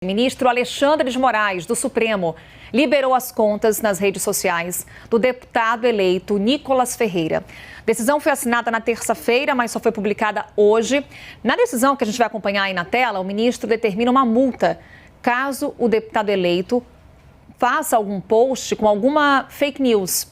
O ministro Alexandre de Moraes, do Supremo, liberou as contas nas redes sociais do deputado eleito Nicolas Ferreira. A decisão foi assinada na terça-feira, mas só foi publicada hoje. Na decisão que a gente vai acompanhar aí na tela, o ministro determina uma multa caso o deputado eleito faça algum post com alguma fake news.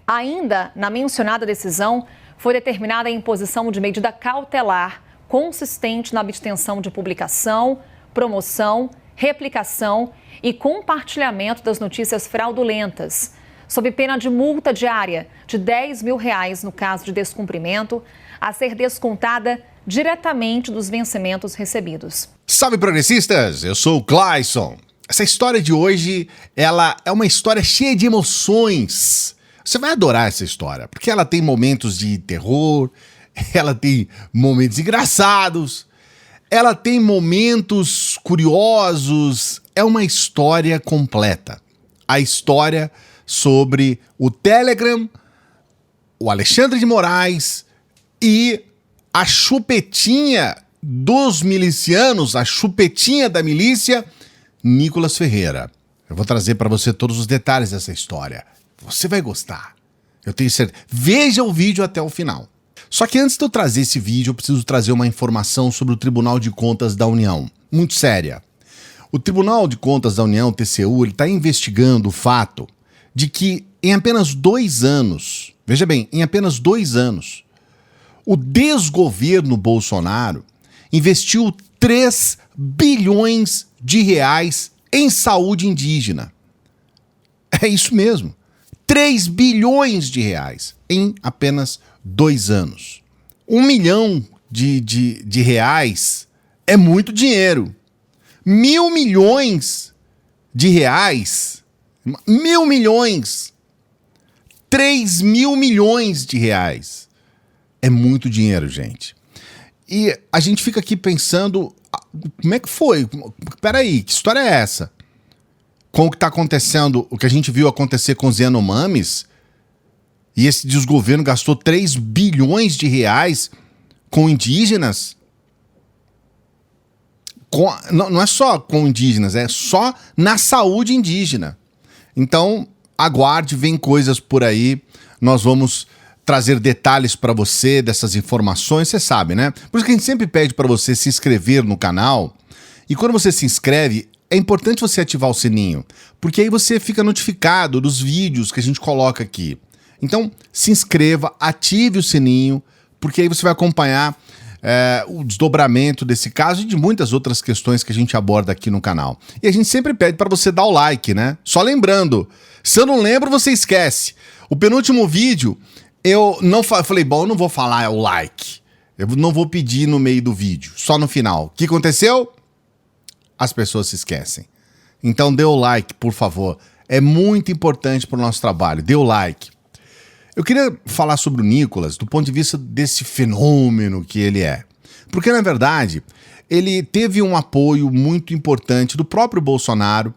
Ainda na mencionada decisão, foi determinada a imposição de medida cautelar consistente na abstenção de publicação, promoção, replicação e compartilhamento das notícias fraudulentas, sob pena de multa diária de R$10 mil no caso de descumprimento, a ser descontada diretamente dos vencimentos recebidos. Salve, progressistas! Eu sou o Clayson. Essa história de hoje, ela é uma história cheia de emoções. Você vai adorar essa história, porque ela tem momentos de terror, ela tem momentos engraçados, ela tem momentos curiosos, é uma história completa. A história sobre o Telegram, o Alexandre de Moraes e a chupetinha dos milicianos, a chupetinha da milícia, Nicolas Ferreira. Eu vou trazer para você todos os detalhes dessa história. Você vai gostar. Eu tenho certeza. Veja o vídeo até o final. Só que antes de eu trazer esse vídeo, eu preciso trazer uma informação sobre o Tribunal de Contas da União. Muito séria. O Tribunal de Contas da União, TCU, ele está investigando o fato de que em apenas 2 anos, veja bem, em apenas 2 anos, o desgoverno Bolsonaro investiu 3 bilhões de reais em saúde indígena. É isso mesmo. 3 bilhões de reais em apenas 2 anos. 1 milhão de reais é muito dinheiro. 1.000 milhões de reais, 1.000 milhões, 3 mil milhões de reais. É muito dinheiro, gente. E a gente fica aqui pensando, como é que foi? Peraí, que história é essa? Com o que está acontecendo, o que a gente viu acontecer com os Yanomamis, e esse desgoverno gastou 3 bilhões de reais com indígenas? Não é só com indígenas, é só na saúde indígena. Então, aguarde, vem coisas por aí. Nós vamos trazer detalhes para você dessas informações, você sabe, né? Por isso que a gente sempre pede para você se inscrever no canal. E quando você se inscreve, é importante você ativar o sininho, porque aí você fica notificado dos vídeos que a gente coloca aqui. Então, se inscreva, ative o sininho, porque aí você vai acompanhar o desdobramento desse caso e de muitas outras questões que a gente aborda aqui no canal. E a gente sempre pede para você dar o like, né? Só lembrando, se eu não lembro, você esquece. O penúltimo vídeo, eu não falei, bom, eu não vou falar o like. Eu não vou pedir no meio do vídeo, só no final. O que aconteceu? As pessoas se esquecem. Então dê o like, por favor. É muito importante para o nosso trabalho. Dê o like. Eu queria falar sobre o Nicolas do ponto de vista desse fenômeno que ele é. Porque, na verdade, ele teve um apoio muito importante do próprio Bolsonaro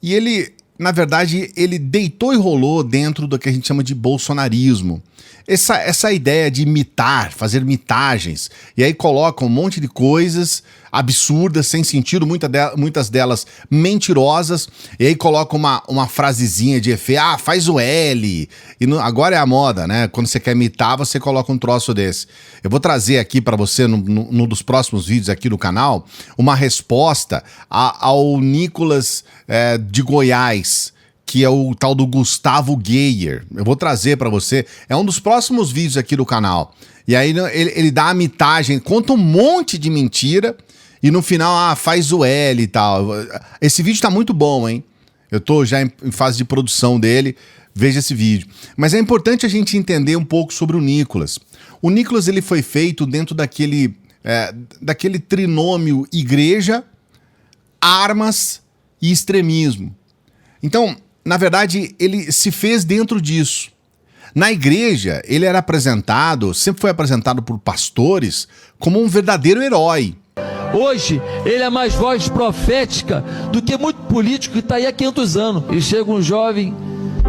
e ele, na verdade, ele deitou e rolou dentro do que a gente chama de bolsonarismo. Essa ideia de imitar, fazer mitagens, e aí coloca um monte de coisas absurdas, sem sentido, muitas delas mentirosas, e aí coloca uma frasezinha de efeito, faz o L, e agora é a moda, né? Quando você quer imitar, você coloca um troço desse. Eu vou trazer aqui para você, num dos próximos vídeos aqui do canal, uma resposta ao Nicolas de Goiás, que é o tal do Gustavo Geyer. Eu vou trazer para você. É um dos próximos vídeos aqui do canal. E aí ele dá a mitagem, conta um monte de mentira e no final, faz o L e tal. Esse vídeo tá muito bom, hein? Eu tô já em fase de produção dele. Veja esse vídeo. Mas é importante a gente entender um pouco sobre o Nicolas. O Nicolas, ele foi feito dentro daquele trinômio igreja, armas e extremismo. Então, na verdade, ele se fez dentro disso. Na igreja, ele era apresentado, sempre foi apresentado por pastores, como um verdadeiro herói. Hoje, ele é mais voz profética do que muito político que está aí há 500 anos. E chega um jovem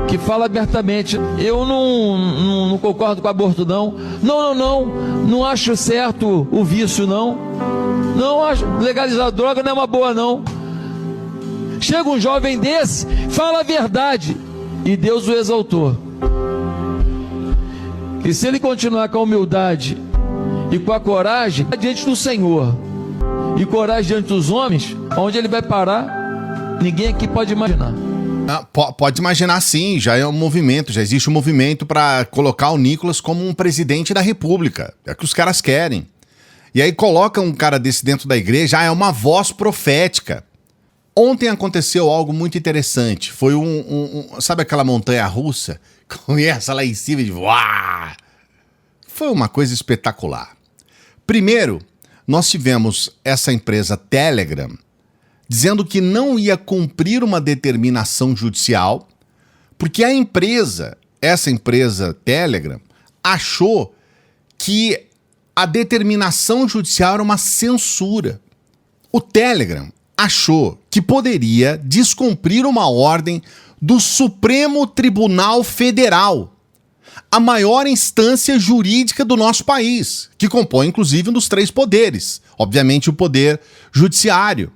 que fala abertamente, eu não concordo com o aborto, não. Não acho certo o vício, não. Não acho, legalizar a droga não é uma boa, não. Chega um jovem desse, fala a verdade, e Deus o exaltou. E se ele continuar com a humildade e com a coragem diante do Senhor e coragem diante dos homens, onde ele vai parar, ninguém aqui pode imaginar. Pode imaginar, sim, já é um movimento, já existe um movimento para colocar o Nicolas como um presidente da República. É o que os caras querem. E aí coloca um cara desse dentro da igreja, é uma voz profética. Ontem aconteceu algo muito interessante. Foi sabe aquela montanha russa? Começa lá em cima de... Uá! Foi uma coisa espetacular. Primeiro, nós tivemos essa empresa Telegram dizendo que não ia cumprir uma determinação judicial, porque essa empresa Telegram, achou que a determinação judicial era uma censura. O Telegram achou que poderia descumprir uma ordem do Supremo Tribunal Federal, a maior instância jurídica do nosso país, que compõe inclusive um dos 3 poderes, obviamente o poder judiciário.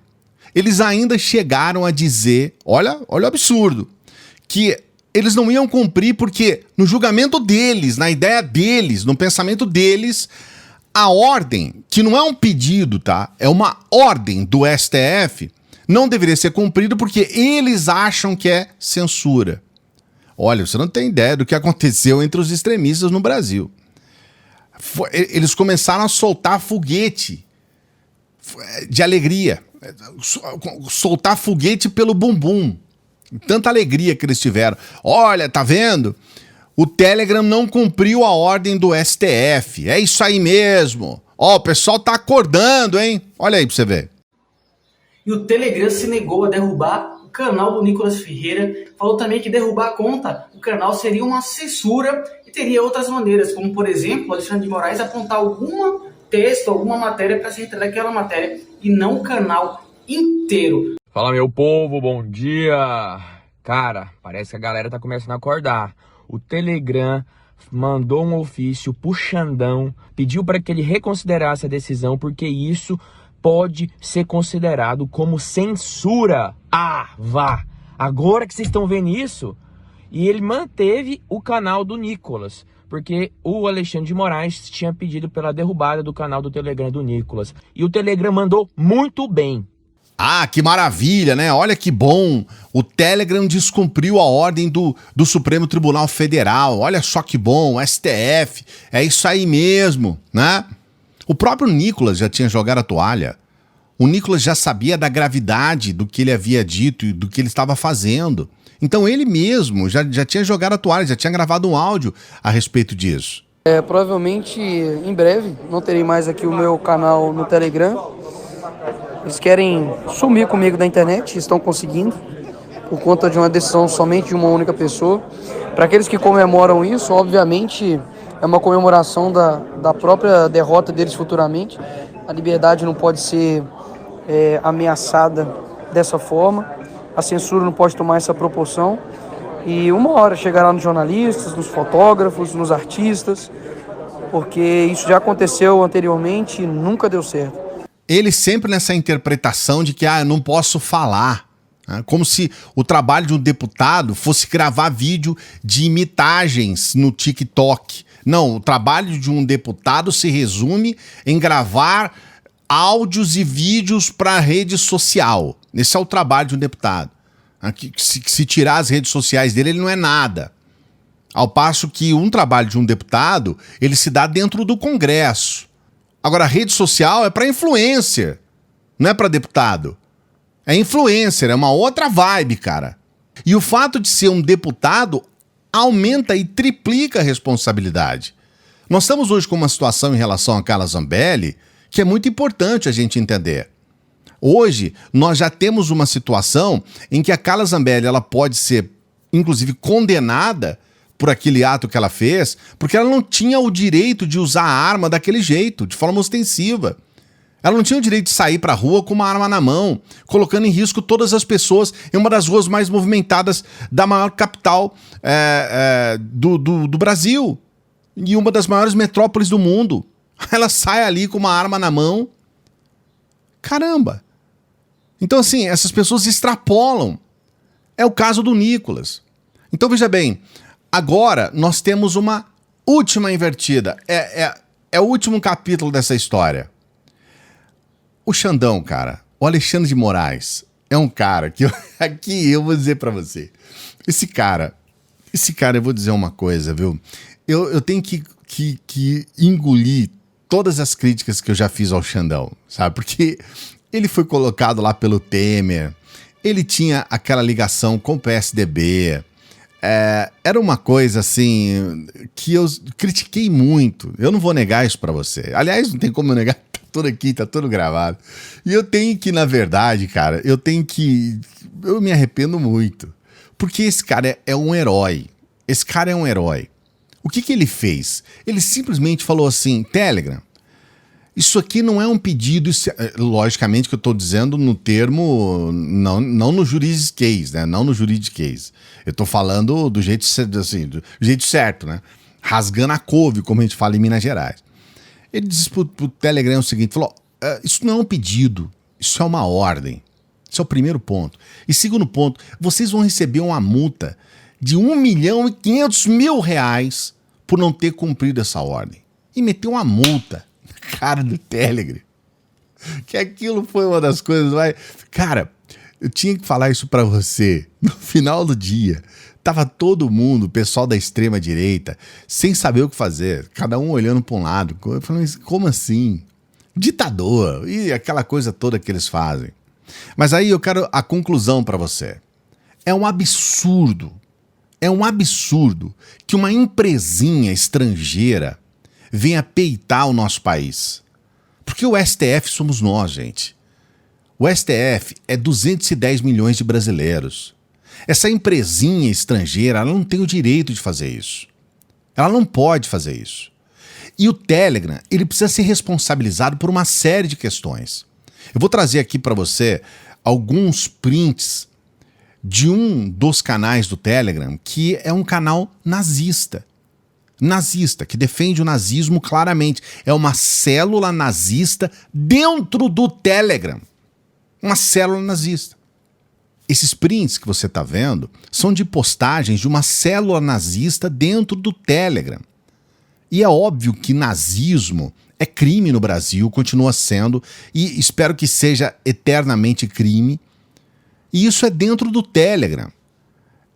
Eles ainda chegaram a dizer, olha o absurdo, que eles não iam cumprir porque no julgamento deles, na ideia deles, no pensamento deles, a ordem, que não é um pedido, tá? É uma ordem do STF, não deveria ser cumprida porque eles acham que é censura. Olha, você não tem ideia do que aconteceu entre os extremistas no Brasil. Eles começaram a soltar foguete de alegria. Soltar foguete pelo bumbum. Tanta alegria que eles tiveram. Olha, tá vendo? O Telegram não cumpriu a ordem do STF. É isso aí mesmo. Ó, o pessoal tá acordando, hein? Olha aí pra você ver. E o Telegram se negou a derrubar o canal do Nicolas Ferreira. Falou também que derrubar a conta, o canal seria uma censura e teria outras maneiras, como, por exemplo, o Alexandre de Moraes apontar algum texto, alguma matéria para se retirar daquela matéria e não o canal inteiro. Fala, meu povo, bom dia. Cara, parece que a galera tá começando a acordar. O Telegram mandou um ofício pro Xandão, pediu para que ele reconsiderasse a decisão, porque isso pode ser considerado como censura. Ah, vá! Agora que vocês estão vendo isso, e ele manteve o canal do Nicolas, porque o Alexandre de Moraes tinha pedido pela derrubada do canal do Telegram do Nicolas. E o Telegram mandou muito bem. Ah, que maravilha, né? Olha que bom. O Telegram descumpriu a ordem do Supremo Tribunal Federal. Olha só que bom, STF. É isso aí mesmo, né? O próprio Nicolas já tinha jogado a toalha. O Nicolas já sabia da gravidade do que ele havia dito e do que ele estava fazendo. Então ele mesmo já tinha jogado a toalha, já tinha gravado um áudio a respeito disso. Provavelmente em breve não terei mais aqui o meu canal no Telegram. Eles querem sumir comigo da internet, estão conseguindo, por conta de uma decisão somente de uma única pessoa. Para aqueles que comemoram isso, obviamente é uma comemoração da própria derrota deles futuramente. A liberdade não pode ser ameaçada dessa forma, a censura não pode tomar essa proporção. E uma hora chegará nos jornalistas, nos fotógrafos, nos artistas, porque isso já aconteceu anteriormente e nunca deu certo. Ele sempre nessa interpretação de que eu não posso falar, né? Como se o trabalho de um deputado fosse gravar vídeo de imitagens no TikTok. Não, o trabalho de um deputado se resume em gravar áudios e vídeos para a rede social. Esse é o trabalho de um deputado. Se tirar as redes sociais dele, ele não é nada. Ao passo que um trabalho de um deputado, ele se dá dentro do Congresso. Agora, a rede social é para influencer, não é para deputado. É influencer, é uma outra vibe, cara. E o fato de ser um deputado aumenta e triplica a responsabilidade. Nós estamos hoje com uma situação em relação a Carla Zambelli que é muito importante a gente entender. Hoje, nós já temos uma situação em que a Carla Zambelli ela pode ser, inclusive, condenada por aquele ato que ela fez, porque ela não tinha o direito de usar a arma daquele jeito, de forma ostensiva. Ela não tinha o direito de sair para a rua com uma arma na mão, colocando em risco todas as pessoas em uma das ruas mais movimentadas da maior capital do Brasil e uma das maiores metrópoles do mundo. Ela sai ali com uma arma na mão. Caramba! Então, assim, essas pessoas extrapolam. É o caso do Nicolas. Então, veja bem, agora nós temos uma última invertida. É o último capítulo dessa história. O Xandão, cara, o Alexandre de Moraes, é um cara que aqui eu vou dizer pra você. Esse cara, eu vou dizer uma coisa, viu? Eu tenho que engolir todas as críticas que eu já fiz ao Xandão, sabe? Porque ele foi colocado lá pelo Temer, ele tinha aquela ligação com o PSDB, era uma coisa assim que eu critiquei muito. Eu não vou negar isso pra você. Aliás, não tem como eu negar, tá tudo aqui, tá tudo gravado. E eu tenho que, na verdade, cara, eu me arrependo muito. Porque esse cara é um herói. Esse cara é um herói. O que ele fez? Ele simplesmente falou assim, Telegram, isso aqui não é um pedido, logicamente que eu estou dizendo no termo, não no juridiquês, né? Não no juridiquês. Eu estou falando do jeito, assim, do jeito certo, né? Rasgando a couve, como a gente fala em Minas Gerais. Ele disse pro Telegram o seguinte, falou, isso não é um pedido, isso é uma ordem. Esse é o primeiro ponto. E segundo ponto, vocês vão receber uma multa de R$1.500.000 por não ter cumprido essa ordem. E meteu uma multa na cara do Telegram. Que aquilo foi uma das coisas mais... Cara, eu tinha que falar isso pra você. No final do dia, tava todo mundo, o pessoal da extrema direita, sem saber o que fazer. Cada um olhando pra um lado. Falando, como assim? Ditador. E aquela coisa toda que eles fazem. Mas aí eu quero a conclusão pra você. É um absurdo que uma empresinha estrangeira venha peitar o nosso país. Porque o STF somos nós, gente. O STF é 210 milhões de brasileiros. Essa empresinha estrangeira, ela não tem o direito de fazer isso. Ela não pode fazer isso. E o Telegram, ele precisa ser responsabilizado por uma série de questões. Eu vou trazer aqui para você alguns prints de um dos canais do Telegram, que é um canal nazista. Nazista, que defende o nazismo claramente. É uma célula nazista dentro do Telegram. Uma célula nazista. Esses prints que você está vendo são de postagens de uma célula nazista dentro do Telegram. E é óbvio que nazismo é crime no Brasil, continua sendo, e espero que seja eternamente crime. E isso é dentro do Telegram.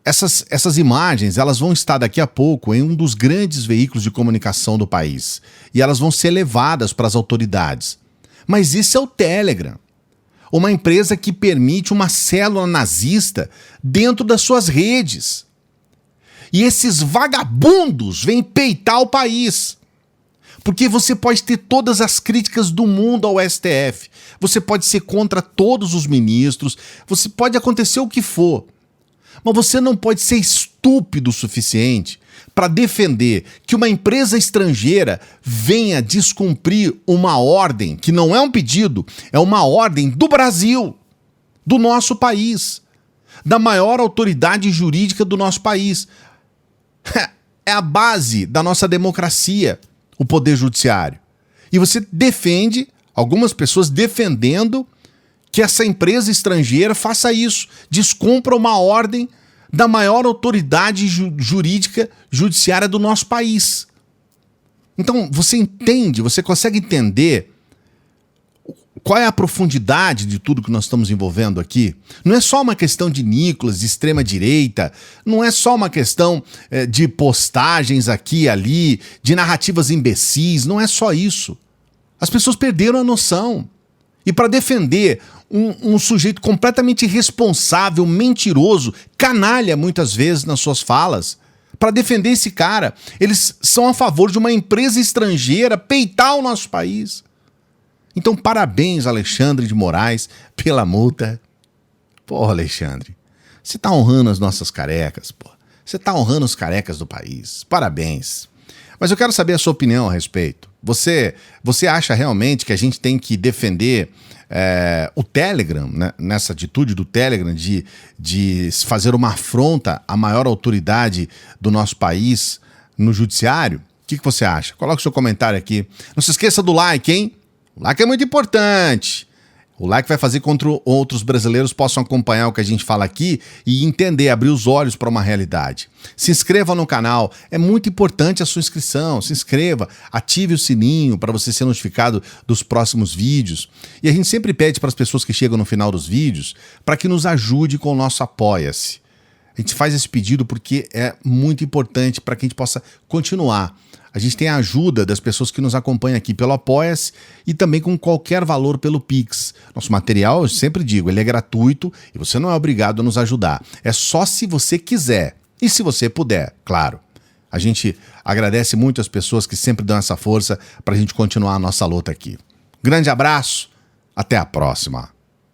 Essas imagens, elas vão estar daqui a pouco em um dos grandes veículos de comunicação do país. E elas vão ser levadas para as autoridades. Mas isso é o Telegram. Uma empresa que permite uma célula nazista dentro das suas redes. E esses vagabundos vêm peitar o país. Porque você pode ter todas as críticas do mundo ao STF. Você pode ser contra todos os ministros. Você pode acontecer o que for. Mas você não pode ser estúpido o suficiente para defender que uma empresa estrangeira venha descumprir uma ordem, que não é um pedido, é uma ordem do Brasil, do nosso país, da maior autoridade jurídica do nosso país. É a base da nossa democracia, o poder judiciário. E você defende, algumas pessoas defendendo que essa empresa estrangeira faça isso, descumpra uma ordem da maior autoridade jurídica judiciária do nosso país. Então, você entende, você consegue entender qual é a profundidade de tudo que nós estamos envolvendo aqui? Não é só uma questão de Nicolas, de extrema-direita, não é só uma questão de postagens aqui e ali, de narrativas imbecis, não é só isso. As pessoas perderam a noção. E para defender um sujeito completamente irresponsável, mentiroso, canalha muitas vezes nas suas falas, para defender esse cara, eles são a favor de uma empresa estrangeira peitar o nosso país. Então, parabéns, Alexandre de Moraes, pela multa. Porra, Alexandre, você tá honrando as nossas carecas, pô. Você tá honrando os carecas do país. Parabéns. Mas eu quero saber a sua opinião a respeito. Você acha realmente que a gente tem que defender o Telegram, né, nessa atitude do Telegram de fazer uma afronta à maior autoridade do nosso país no judiciário? O que você acha? Coloque o seu comentário aqui. Não se esqueça do like, hein? O like é muito importante. O like vai fazer com que outros brasileiros possam acompanhar o que a gente fala aqui e entender, abrir os olhos para uma realidade. Se inscreva no canal, é muito importante a sua inscrição. Se inscreva, ative o sininho para você ser notificado dos próximos vídeos. E a gente sempre pede para as pessoas que chegam no final dos vídeos para que nos ajude com o nosso Apoia-se. A gente faz esse pedido porque é muito importante para que a gente possa continuar. A gente tem a ajuda das pessoas que nos acompanham aqui pelo Apoia-se e também com qualquer valor pelo Pix. Nosso material, eu sempre digo, ele é gratuito e você não é obrigado a nos ajudar. É só se você quiser e se você puder, claro. A gente agradece muito as pessoas que sempre dão essa força para a gente continuar a nossa luta aqui. Grande abraço, até a próxima.